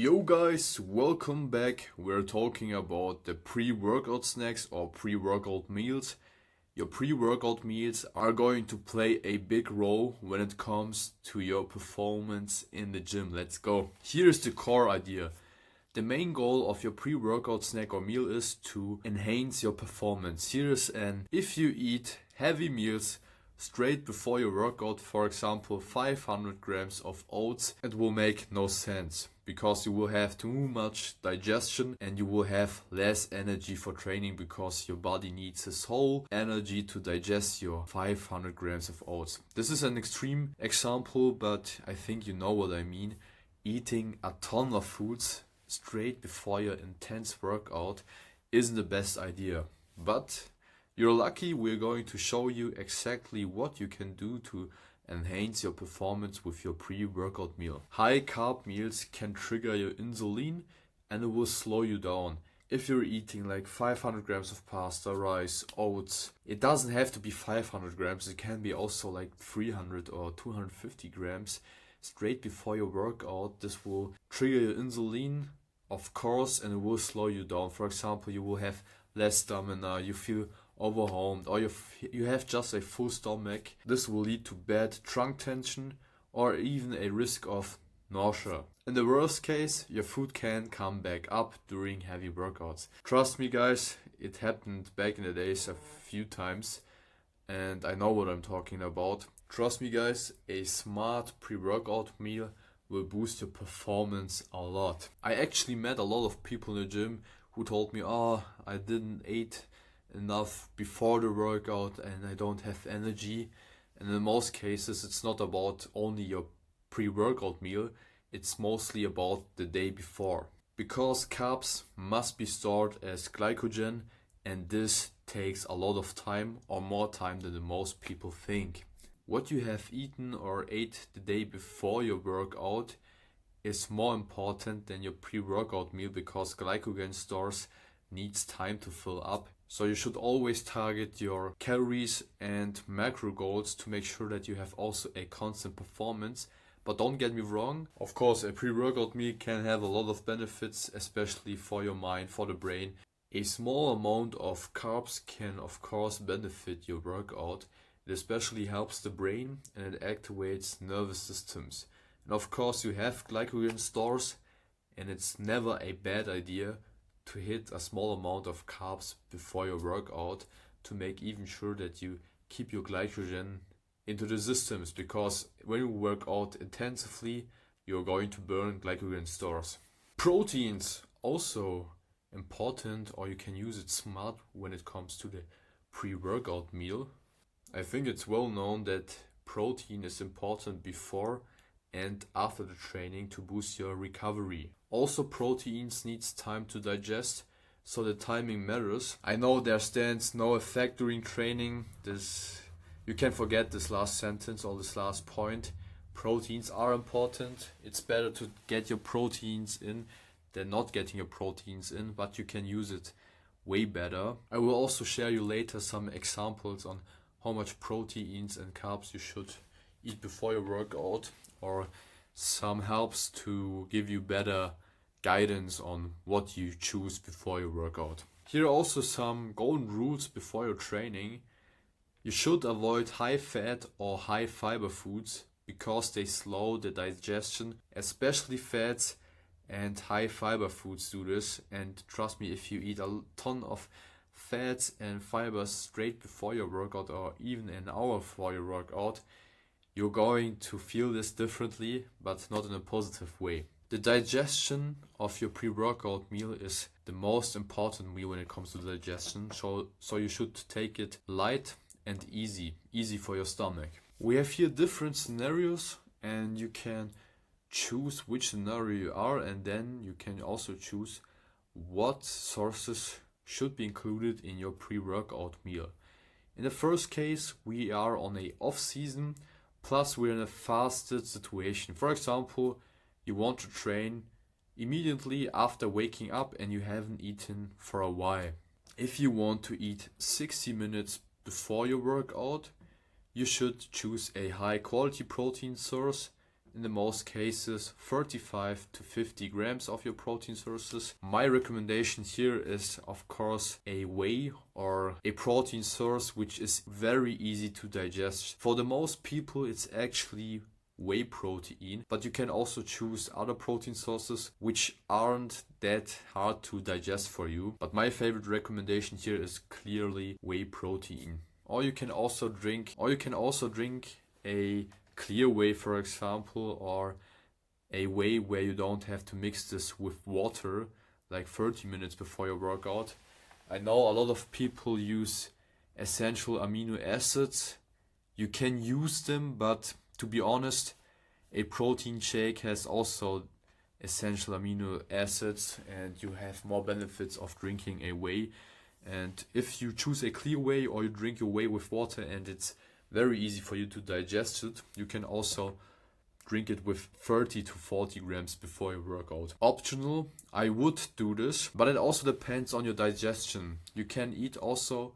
Yo guys, welcome back. We're talking about the pre-workout snacks or pre-workout meals. Your pre-workout meals are going to play a big role when it comes to your performance in the gym. Let's go. Here's the core idea. The main goal of your pre-workout snack or meal is to enhance your performance. If you eat heavy meals straight before your workout, for example 500 grams of oats, it will make no sense because you will have too much digestion and you will have less energy for training because your body needs this whole energy to digest your 500 grams of oats. This is an extreme example, but I think you know what I mean. Eating a ton of foods straight before your intense workout isn't the best idea, but you're lucky. We're going to show you exactly what you can do to enhance your performance with your pre-workout meal. High carb meals can trigger your insulin and it will slow you down. If you're eating like 500 grams of pasta, rice, oats, it doesn't have to be 500 grams. It can be also like 300 or 250 grams straight before your workout. This will trigger your insulin, of course, and it will slow you down. For example, you will have less stamina, you feel overwhelmed, or you have just a full stomach. This will lead to bad trunk tension or even a risk of nausea. In the worst case, your food can come back up during heavy workouts. Trust me guys, it happened back in the days a few times and I know what I'm talking about. Trust me guys, a smart pre-workout meal will boost your performance a lot. I actually met a lot of people in the gym who told me, I didn't eat enough before the workout and I don't have energy. And in most cases it's not about only your pre-workout meal, it's mostly about the day before. Because carbs must be stored as glycogen and this takes a lot of time, or more time than the most people think. What you have eaten or ate the day before your workout is more important than your pre-workout meal because glycogen stores needs time to fill up. So you should always target your calories and macro goals to make sure that you have also a constant performance. But don't get me wrong, of course a pre-workout meal can have a lot of benefits, especially for your mind, for the brain. A small amount of carbs can of course benefit your workout. It especially helps the brain and it activates nervous systems. And of course you have glycogen stores and it's never a bad idea to hit a small amount of carbs before your workout to make even sure that you keep your glycogen into the systems, because when you work out intensively you're going to burn glycogen stores. Proteins also important, or you can use it smart when it comes to the pre-workout meal. I think it's well known that protein is important before and after the training to boost your recovery. Also proteins needs time to digest, so the timing matters. I know there stands no effect during training. You can forget this last sentence or this last point. Proteins are important. It's better to get your proteins in than not getting your proteins in, but you can use it way better. I will also share you later some examples on how much proteins and carbs you should eat before your workout, or some helps to give you better guidance on what you choose before your workout. Here are also some golden rules before your training. You should avoid high fat or high fiber foods because they slow the digestion, especially fats, and high fiber foods do this. And trust me, if you eat a ton of fats and fibers straight before your workout or even an hour before your workout, you're going to feel this differently, but not in a positive way. The digestion of your pre-workout meal is the most important meal when it comes to digestion, so you should take it light and easy for your stomach. We have here different scenarios and you can choose which scenario you are, and then you can also choose what sources should be included in your pre-workout meal. In the first case, we are on a off season, plus we're in a fasted situation. For example, you want to train immediately after waking up and you haven't eaten for a while. If you want to eat 60 minutes before your workout, you should choose a high quality protein source. in the most cases 35 to 50 grams of your protein sources. My recommendation here is of course a whey or a protein source which is very easy to digest. For the most people it's actually whey protein, but you can also choose other protein sources which aren't that hard to digest for you. But my favorite recommendation here is clearly whey protein. Or you can also drink a clear whey, for example, or a whey where you don't have to mix this with water like 30 minutes before your workout. I know a lot of people use essential amino acids. You can use them, but to be honest, a protein shake has also essential amino acids and you have more benefits of drinking a whey. And if you choose a clear whey or you drink your whey with water and it's very easy for you to digest it, you can also drink it with 30 to 40 grams before your workout. Optional, I would do this, but it also depends on your digestion. You can eat also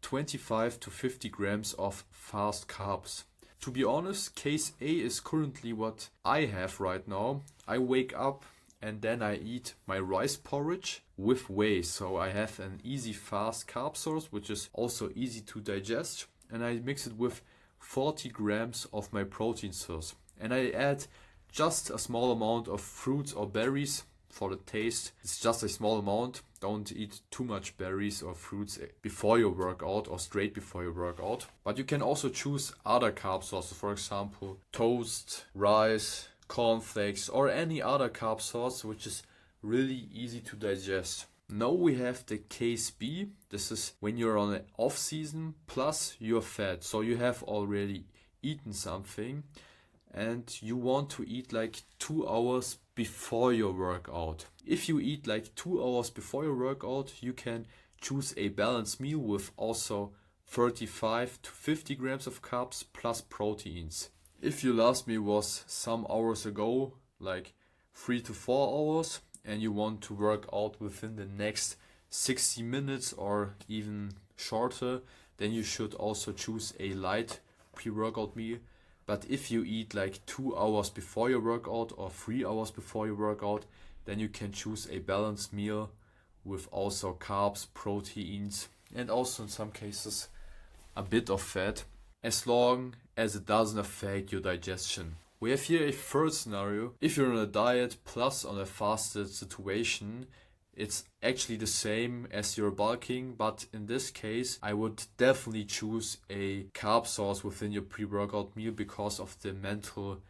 25 to 50 grams of fast carbs. To be honest, case A is currently what I have right now. I wake up and then I eat my rice porridge with whey. So I have an easy fast carb source, which is also easy to digest. And I mix it with 40 grams of my protein source. And I add just a small amount of fruits or berries for the taste. It's just a small amount. Don't eat too much berries or fruits before your workout or straight before your workout. But you can also choose other carb sources, for example, toast, rice, cornflakes, or any other carb source which is really easy to digest. Now we have the case B. This is when you're on an off season plus you're fat. So you have already eaten something and you want to eat like 2 hours before your workout. If you eat like 2 hours before your workout, you can choose a balanced meal with also 35 to 50 grams of carbs plus proteins. If your last meal was some hours ago, like 3 to 4 hours, and you want to work out within the next 60 minutes or even shorter, then you should also choose a light pre-workout meal. But if you eat like 2 hours before your workout or 3 hours before your workout, then you can choose a balanced meal with also carbs, proteins, and also in some cases a bit of fat, as long as it doesn't affect your digestion. We have here a third scenario. If you're on a diet plus on a fasted situation, it's actually the same as you're bulking, but in this case, I would definitely choose a carb source within your pre-workout meal because of the mental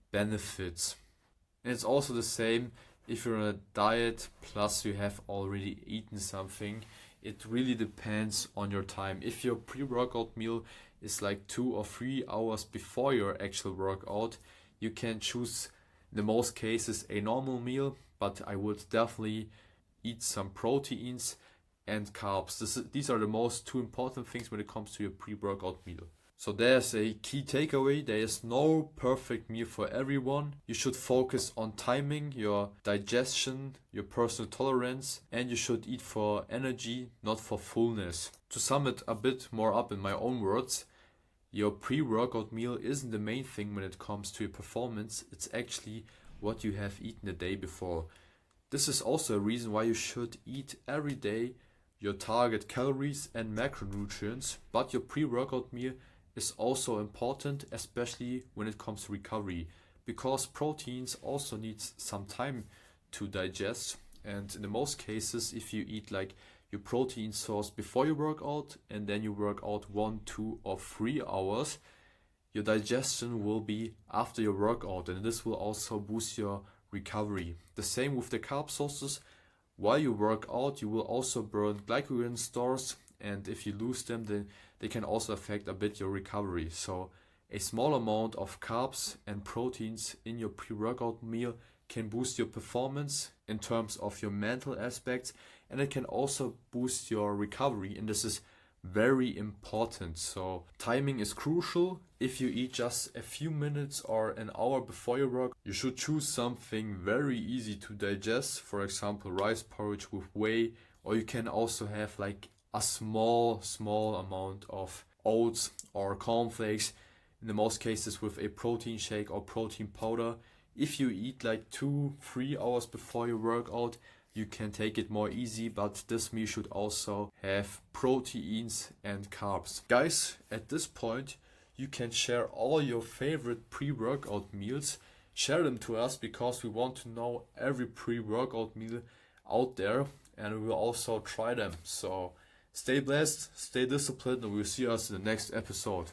benefits. And it's also the same if you're on a diet plus you have already eaten something. It really depends on your time. If your pre-workout meal is like 2 or 3 hours before your actual workout, you can choose in the most cases a normal meal, but I would definitely eat some proteins and carbs. These are the most two important things when it comes to your pre-workout meal. So there's a key takeaway. There is no perfect meal for everyone. You should focus on timing, your digestion, your personal tolerance, and you should eat for energy, not for fullness. To sum it a bit more up in my own words, your pre-workout meal isn't the main thing when it comes to your performance. It's actually what you have eaten the day before. This is also a reason why you should eat every day your target calories and macronutrients, but your pre-workout meal is also important, especially when it comes to recovery, because proteins also need some time to digest. And in the most cases, if you eat like your protein source before you work out and then you work out 1, 2 or 3 hours, your digestion will be after your workout, and this will also boost your recovery. The same with the carb sources. While you work out, you will also burn glycogen stores, and if you lose them, then they can also affect a bit your recovery. So a small amount of carbs and proteins in your pre-workout meal can boost your performance in terms of your mental aspects, and it can also boost your recovery, and this is very important. So timing is crucial. If you eat just a few minutes or an hour before your work, you should choose something very easy to digest, for example rice porridge with whey, or you can also have like a small amount of oats or cornflakes. in the most cases with a protein shake or protein powder. If you eat like 2-3 hours before your workout, you can take it more easy, but this meal should also have proteins and carbs. Guys, at this point, you can share all your favorite pre-workout meals. Share them to us because we want to know every pre-workout meal out there, and we will also try them. So stay blessed, stay disciplined, and we'll see us in the next episode.